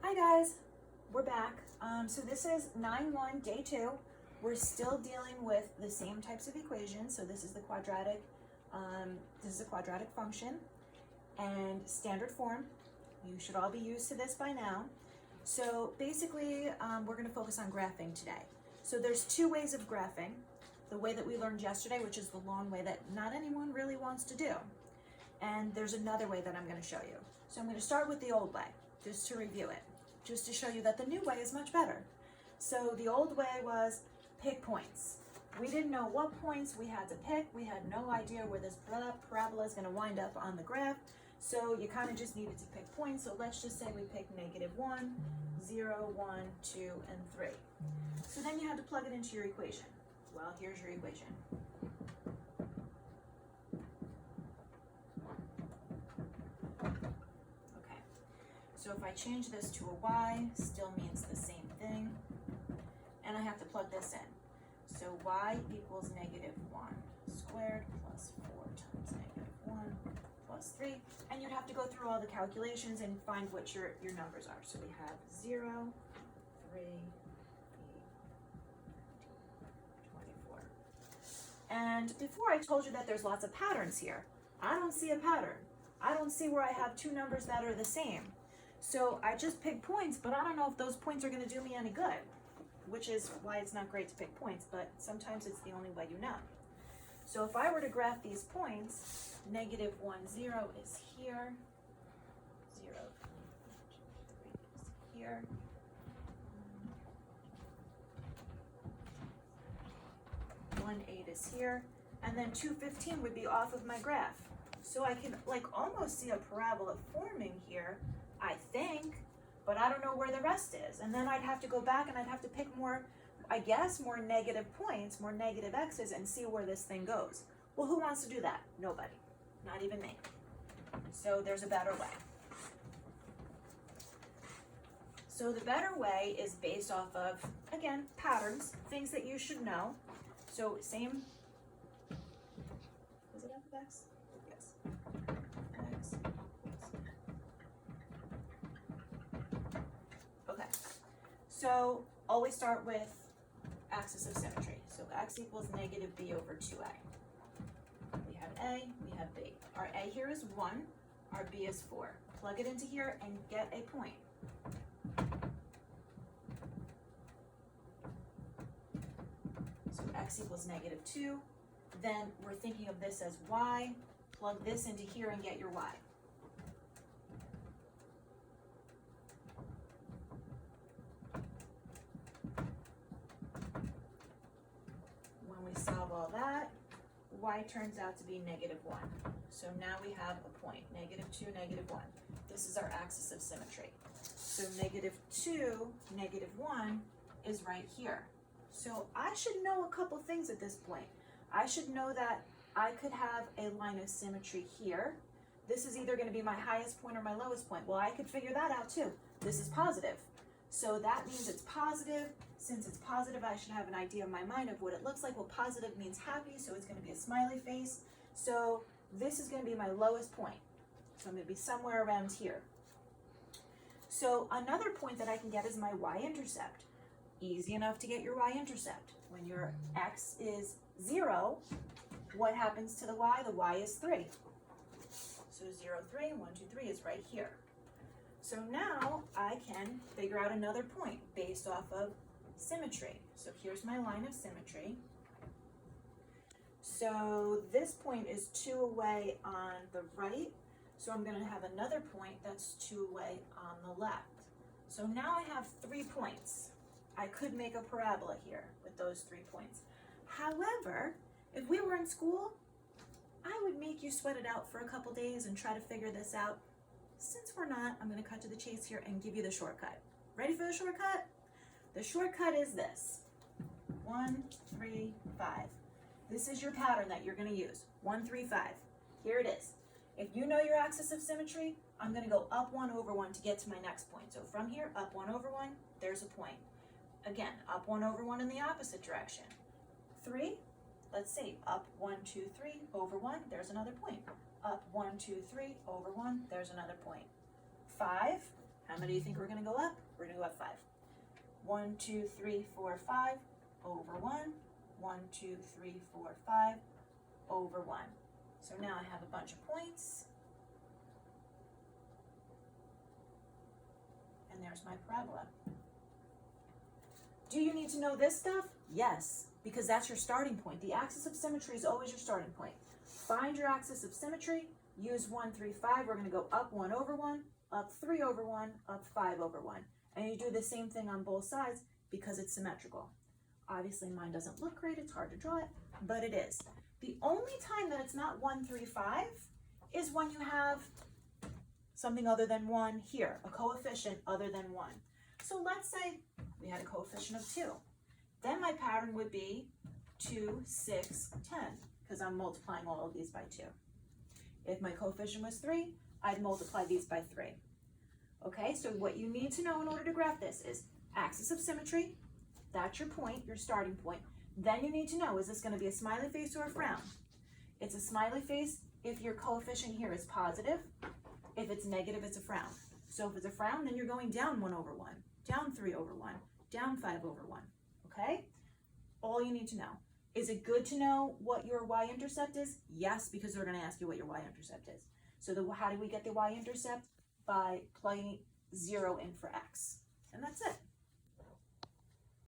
Hi guys, we're back. So this is 9-1, day 2. We're still dealing with the same types of equations. So this is the quadratic, function and standard form. You should all be used to this by now. So basically, we're going to focus on graphing today. So there's two ways of graphing. The way that we learned yesterday, which is the long way that not anyone really wants to do. And there's another way that I'm going to show you. So I'm going to start with the old way, just to review it, just to show you that the new way is much better. So the old way was pick points. We didn't know what points we had to pick. We had no idea where this parabola is going to wind up on the graph. So you kind of just needed to pick points. So let's just say we pick -1, 0, 1, 2, and 3. So then you had to plug it into your equation. Well, here's your equation. Okay, so if I change this to a y, still means the same thing. And I have to plug this in. So y equals -1 squared plus 4 times -1 plus 3. And you'd have to go through all the calculations and find what your numbers are. So we have 0, 3, 24. And before I told you that there's lots of patterns here. I don't see a pattern. I don't see where I have two numbers that are the same. So I just pick points, but I don't know if those points are going to do me any good, which is why it's not great to pick points, but sometimes it's the only way you know. So if I were to graph these points, -1, 0 is here, 0, 2, 3 is here, 1, 8 is here, and then 2, 15 would be off of my graph. So I can almost see a parabola forming here, I think, but I don't know where the rest is. And then I'd have to go back and I'd have to pick more, I guess, more negative points, more negative x's, and see where this thing goes. Well, who wants to do that? Nobody, not even me. So there's a better way. So the better way is based off of, again, patterns, things that you should know. So same, does it have x? Yes. X. Okay, so always start with axis of symmetry. So x equals -b over 2a. We have a, we have b. Our a here is 1, our b is 4. Plug it into here and get a point. So x equals -2. Then we're thinking of this as y. Plug this into here and get your y. When we solve all that, y turns out to be -1. So now we have a point, -2, -1. This is our axis of symmetry. So -2, -1 is right here. So I should know a couple things at this point. I should know that I could have a line of symmetry here. This is either going to be my highest point or my lowest point. Well, I could figure that out too. This is positive. So that means it's positive. Since it's positive, I should have an idea in my mind of what it looks like. Well, positive means happy, so it's going to be a smiley face. So this is going to be my lowest point. So I'm going to be somewhere around here. So another point that I can get is my y-intercept. Easy enough to get your y-intercept. When your x is 0, what happens to the y? The y is 3. So 0, 3, 1, 2, 3 is right here. So now I can figure out another point based off of symmetry. So here's my line of symmetry. So this point is 2 away on the right. So I'm going to have another point that's 2 away on the left. So now I have 3 points. I could make a parabola here with those 3 points. However, if we were in school, I would make you sweat it out for a couple days and try to figure this out. Since we're not, I'm going to cut to the chase here and give you the shortcut. Ready for the shortcut? The shortcut is this. 1, 3, 5. This is your pattern that you're going to use. 1, 3, 5. Here it is. If you know your axis of symmetry, I'm going to go up 1 over 1 to get to my next point. So from here, up 1 over 1, there's a point. Again, up 1 over 1 in the opposite direction. 3, let's see, up 1, 2, 3 over 1, there's another point. Up 1, 2, 3 over 1, there's another point. 5, How many do you think we're gonna go up? We're gonna go up 5. 1, 2, 3, 4, 5, over 1. 1, 2, 3, 4, 5, over 1. So now I have a bunch of points. And there's my parabola. Do you need to know this stuff? Yes, because that's your starting point. The axis of symmetry is always your starting point. Find your axis of symmetry, use 1, 3, 5. We're gonna go up 1 over 1, up 3 over 1, up 5 over 1. And you do the same thing on both sides because it's symmetrical. Obviously mine doesn't look great, it's hard to draw it, but it is. The only time that it's not 1, 3, 5 is when you have something other than 1 here, a coefficient other than 1. So let's say we had a coefficient of 2. Then my pattern would be 2, 6, 10, because I'm multiplying all of these by 2. If my coefficient was 3, I'd multiply these by 3. Okay, so what you need to know in order to graph this is axis of symmetry, that's your point, your starting point. Then you need to know, is this going to be a smiley face or a frown? It's a smiley face if your coefficient here is positive. If it's negative, it's a frown. So if it's a frown, then you're going down 1 over 1, down 3 over 1, down 5 over 1, okay? All you need to know. Is it good to know what your y-intercept is? Yes, because they're going to ask you what your y-intercept is. So how do we get the y-intercept? By plugging 0 in for x. And that's it.